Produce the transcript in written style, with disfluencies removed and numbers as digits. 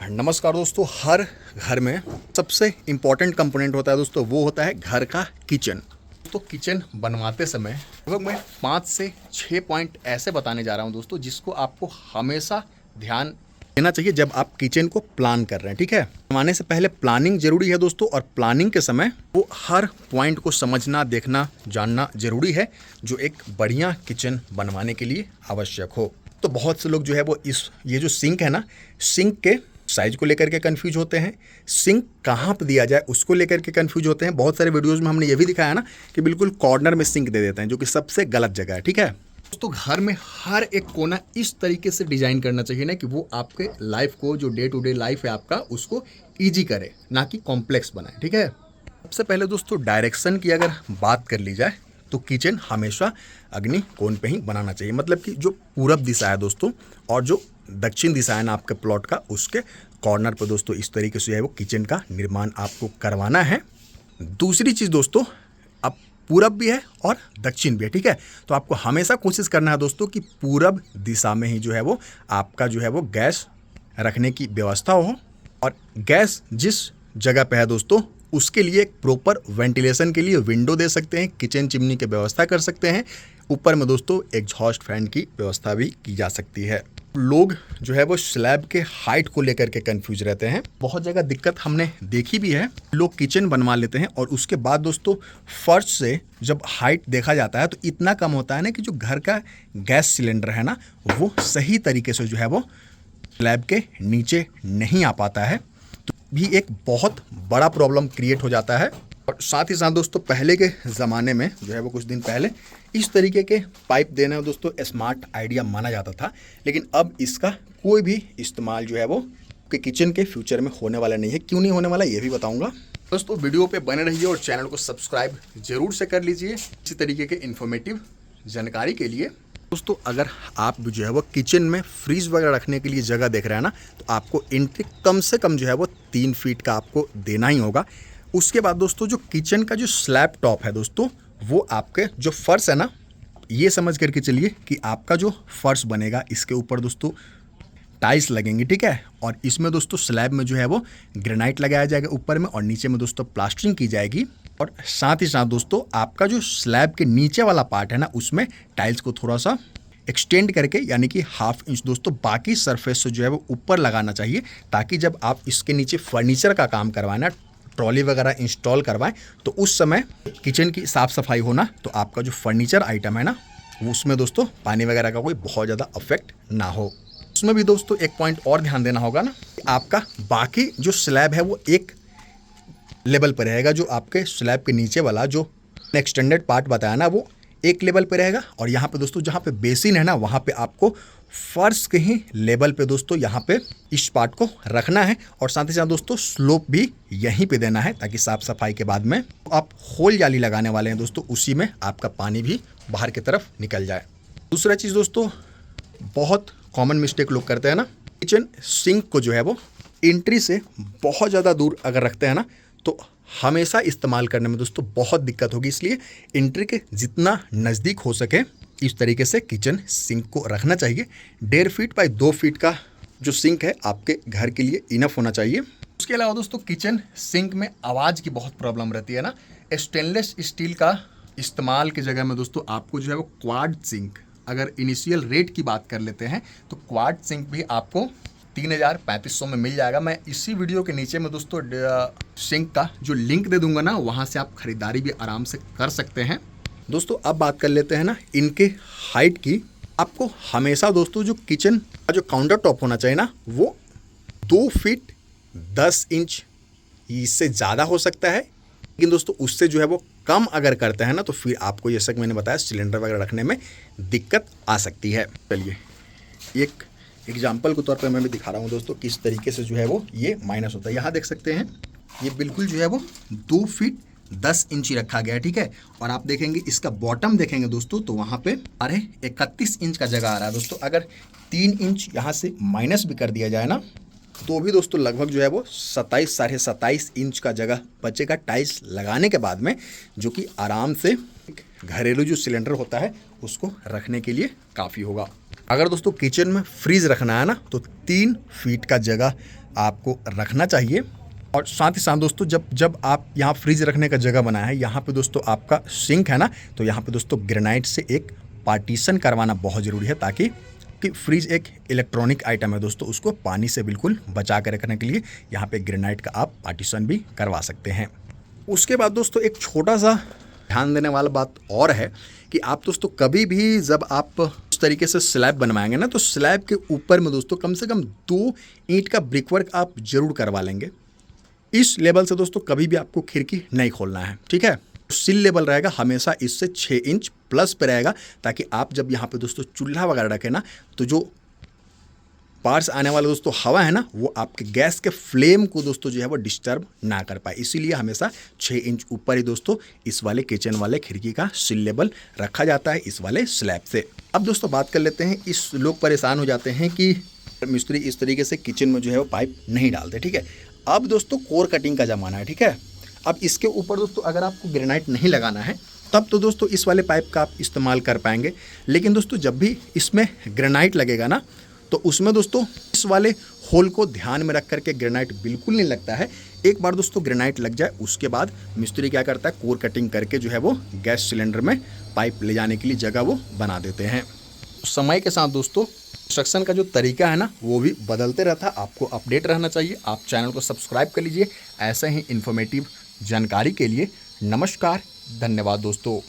नमस्कार दोस्तों। हर घर में सबसे इम्पॉर्टेंट कंपोनेंट होता है दोस्तों, वो होता है घर का किचन। तो किचन बनवाते समय लगभग मैं 5 से 6 पॉइंट ऐसे बताने जा रहा हूं दोस्तों, जिसको आपको हमेशा ध्यान देना चाहिए जब आप किचन को प्लान कर रहे हैं। ठीक है, बनवाने से पहले प्लानिंग जरूरी है दोस्तों, और प्लानिंग के समय वो हर पॉइंट को समझना, देखना, जानना जरूरी है, जो एक बढ़िया किचन बनवाने के लिए आवश्यक हो। तो बहुत से लोग जो है वो ये जो सिंक है ना, सिंक के साइज को लेकर के कंफ्यूज होते हैं, सिंक कहाँ पर दिया जाए उसको लेकर के कंफ्यूज होते हैं। बहुत सारे वीडियोस में हमने ये भी दिखाया ना कि बिल्कुल कॉर्नर में सिंक दे देते हैं, जो कि सबसे गलत जगह है। ठीक है दोस्तों, घर में हर एक कोना इस तरीके से डिजाइन करना चाहिए ना कि वो आपके लाइफ को, जो डे टू डे लाइफ है आपका, उसको ईजी करे, ना कि कॉम्प्लेक्स बनाए। ठीक है, सबसे पहले दोस्तों डायरेक्शन की अगर बात कर ली जाए तो किचन हमेशा अग्नि कोण पे ही बनाना चाहिए। मतलब कि जो पूरब दिशा है दोस्तों, और जो दक्षिण दिशा है ना आपके प्लॉट का, उसके कॉर्नर पर दोस्तों इस तरीके से है वो किचन का निर्माण आपको करवाना है। दूसरी चीज़ दोस्तों, अब पूरब भी है और दक्षिण भी है। ठीक है, तो आपको हमेशा कोशिश करना है दोस्तों कि पूरब दिशा में ही जो है वो आपका जो है वो गैस रखने की व्यवस्था हो, और गैस जिस जगह पे है दोस्तों उसके लिए एक प्रॉपर वेंटिलेशन के लिए विंडो दे सकते हैं, किचन चिमनी की व्यवस्था कर सकते हैं। ऊपर में दोस्तों एग्जॉस्ट फैन की व्यवस्था भी की जा सकती है। लोग जो है वो स्लैब के हाइट को लेकर के कंफ्यूज रहते हैं। बहुत जगह दिक्कत हमने देखी भी है। लोग किचन बनवा लेते हैं और उसके बाद दोस्तों फर्श से जब हाइट देखा जाता है तो इतना कम होता है ना कि जो घर का गैस सिलेंडर है ना, वो सही तरीके से जो है वो स्लैब के नीचे नहीं आ पाता है, तो भी एक बहुत बड़ा प्रॉब्लम क्रिएट हो जाता है। और साथ ही साथ दोस्तों पहले के ज़माने में जो है वो कुछ दिन पहले इस तरीके के पाइप देना दोस्तों स्मार्ट आइडिया माना जाता था, लेकिन अब इसका कोई भी इस्तेमाल जो है वो कि किचन के फ्यूचर में होने वाला नहीं है। क्यों नहीं होने वाला ये भी बताऊंगा दोस्तों। वीडियो पे बने रहिए और चैनल को सब्सक्राइब जरूर से कर लीजिए इसी तरीके के इन्फॉर्मेटिव जानकारी के लिए। दोस्तों अगर आप जो है वो किचन में फ्रीज वगैरह रखने के लिए जगह देख रहे हैं ना, तो आपको एंट्री कम से कम जो है वो 3 फीट का आपको देना ही होगा। उसके बाद दोस्तों जो किचन का जो स्लैब टॉप है दोस्तों, वो आपके जो फर्श है ना, ये समझ करके चलिए कि आपका जो फर्श बनेगा इसके ऊपर दोस्तों टाइल्स लगेंगी। ठीक है, और इसमें दोस्तों स्लैब में जो है वो ग्रेनाइट लगाया जाएगा ऊपर में, और नीचे में दोस्तों प्लास्टरिंग की जाएगी। और साथ ही साथ दोस्तों आपका जो स्लैब के नीचे वाला पार्ट है ना, उसमें टाइल्स को थोड़ा सा एक्सटेंड करके, यानी कि 1/2 इंच दोस्तों बाकी सरफेस से जो है वो ऊपर लगाना चाहिए, ताकि जब आप इसके नीचे फर्नीचर का काम करवाना, ट्रॉली वगैरह इंस्टॉल करवाएं, तो उस समय किचन की साफ़ सफाई होना, तो आपका जो फर्नीचर आइटम है ना, उसमें दोस्तों पानी वगैरह का कोई बहुत ज़्यादा अफेक्ट ना हो। उसमें भी दोस्तों एक पॉइंट और ध्यान देना होगा ना, आपका बाकी जो स्लैब है वो एक लेवल पर रहेगा। जो आपके स्लैब के नीचे वाला जो एक्सटेंडेड पार्ट बताया ना, वो एक लेवल पे रहेगा, और यहाँ पे दोस्तों जहाँ पे बेसिन है ना, वहाँ पे आपको फर्श के ही लेवल पे दोस्तों यहाँ पे इस पार्ट को रखना है। और साथ ही साथ दोस्तों स्लोप भी यहीं पे देना है, ताकि साफ सफाई के बाद में आप होल जाली लगाने वाले हैं दोस्तों, उसी में आपका पानी भी बाहर की तरफ निकल जाए। दूसरा चीज़ दोस्तों, बहुत कॉमन मिस्टेक लोग करते हैं ना, किचन सिंक को जो है वो एंट्री से बहुत ज़्यादा दूर अगर रखते हैं ना, तो हमेशा इस्तेमाल करने में दोस्तों बहुत दिक्कत होगी। इसलिए एंट्री के जितना नज़दीक हो सके इस तरीके से किचन सिंक को रखना चाहिए। 1.5 फीट बाय 2 फीट का जो सिंक है आपके घर के लिए इनफ होना चाहिए। उसके अलावा दोस्तों किचन सिंक में आवाज़ की बहुत प्रॉब्लम रहती है ना, स्टेनलेस स्टील का इस्तेमाल की जगह में दोस्तों आपको जो है वो क्वाड सिंक, अगर इनिशियल रेट की बात कर लेते हैं तो क्वाड सिंक भी आपको 3,3500 में मिल जाएगा। मैं इसी वीडियो के नीचे में दोस्तों सिंक का जो लिंक दे दूंगा ना, वहाँ से आप खरीदारी भी आराम से कर सकते हैं। दोस्तों अब बात कर लेते हैं ना इनके हाइट की। आपको हमेशा दोस्तों जो किचन का जो काउंटर टॉप होना चाहिए ना, वो 2 फीट 10 इंच, इससे ज़्यादा हो सकता है, लेकिन दोस्तों उससे जो है वो कम अगर करते हैं ना, तो फिर आपको जैसा कि मैंने बताया सिलेंडर वगैरह रखने में दिक्कत आ सकती है। चलिए एक एग्जाम्पल के तौर पर मैं भी दिखा रहा हूँ दोस्तों, किस तरीके से जो है वो ये माइनस होता है। यहाँ देख सकते हैं ये बिल्कुल जो है वो 2 फीट 10 इंच ही रखा गया है। ठीक है, और आप देखेंगे इसका बॉटम देखेंगे दोस्तों, तो वहाँ पे 31 इंच का जगह आ रहा है दोस्तों। अगर 3 इंच यहाँ से माइनस भी कर दिया जाए ना, तो भी दोस्तों लगभग जो है वो 27 साढ़े 27 इंच का जगह बचेगा टाइल्स लगाने के बाद में, जो कि आराम से घरेलू जो सिलेंडर होता है उसको रखने के लिए काफ़ी होगा। अगर दोस्तों किचन में फ्रिज रखना है ना तो 3 फीट का जगह आपको रखना चाहिए। और साथ ही साथ दोस्तों जब आप यहाँ फ्रिज रखने का जगह बनाया है, यहाँ पे दोस्तों आपका सिंक है ना, तो यहाँ पे दोस्तों ग्रेनाइट से एक पार्टीशन करवाना बहुत ज़रूरी है, ताकि कि फ्रिज एक इलेक्ट्रॉनिक आइटम है दोस्तों, उसको पानी से बिल्कुल बचा कर रखने के लिए यहाँ पे ग्रेनाइट का आप पार्टीशन भी करवा सकते हैं। उसके बाद दोस्तों एक छोटा सा ध्यान देने वाला बात और है कि आप दोस्तों कभी भी जब आप उस तरीके से स्लैब बनवाएंगे ना, तो स्लैब के ऊपर में दोस्तों कम से कम 2 ईंट का ब्रिकवर्क आप जरूर करवा लेंगे। इस लेवल से दोस्तों कभी भी आपको खिड़की नहीं खोलना है, ठीक है। सिल लेवल रहेगा हमेशा इससे 6 इंच प्लस पे रहेगा, ताकि आप जब यहाँ पे दोस्तों चूल्हा वगैरह रखें ना, तो जो पार्स आने वाला दोस्तों हवा है ना, वो आपके गैस के फ्लेम को दोस्तों जो है वो डिस्टर्ब ना कर पाए। इसीलिए हमेशा 6 इंच ऊपर ही दोस्तों इस वाले किचन वाले खिड़की का सिल लेवल रखा जाता है इस वाले स्लैब से। अब दोस्तों बात कर लेते हैं, इस लोग परेशान हो जाते हैं कि मिस्त्री इस तरीके से किचन में जो है वो पाइप नहीं डालते, ठीक है। अब दोस्तों कोर कटिंग का ज़माना है, ठीक है। अब इसके ऊपर दोस्तों अगर आपको ग्रेनाइट नहीं लगाना है तब तो दोस्तों इस वाले पाइप का आप इस्तेमाल कर पाएंगे। लेकिन दोस्तों जब भी इसमें ग्रेनाइट लगेगा ना, तो उसमें दोस्तों इस वाले होल को ध्यान में रख करके ग्रेनाइट बिल्कुल नहीं लगता है। एक बार दोस्तों ग्रेनाइट लग जाए उसके बाद मिस्त्री क्या करता है, कोर कटिंग करके जो है वो गैस सिलेंडर में पाइप ले जाने के लिए जगह वो बना देते हैं। समय के साथ दोस्तों कंस्ट्रक्शन का जो तरीका है ना, वो भी बदलते रहता है। आपको अपडेट रहना चाहिए। आप चैनल को सब्सक्राइब कर लीजिए ऐसे ही इन्फॉर्मेटिव जानकारी के लिए। नमस्कार, धन्यवाद दोस्तों।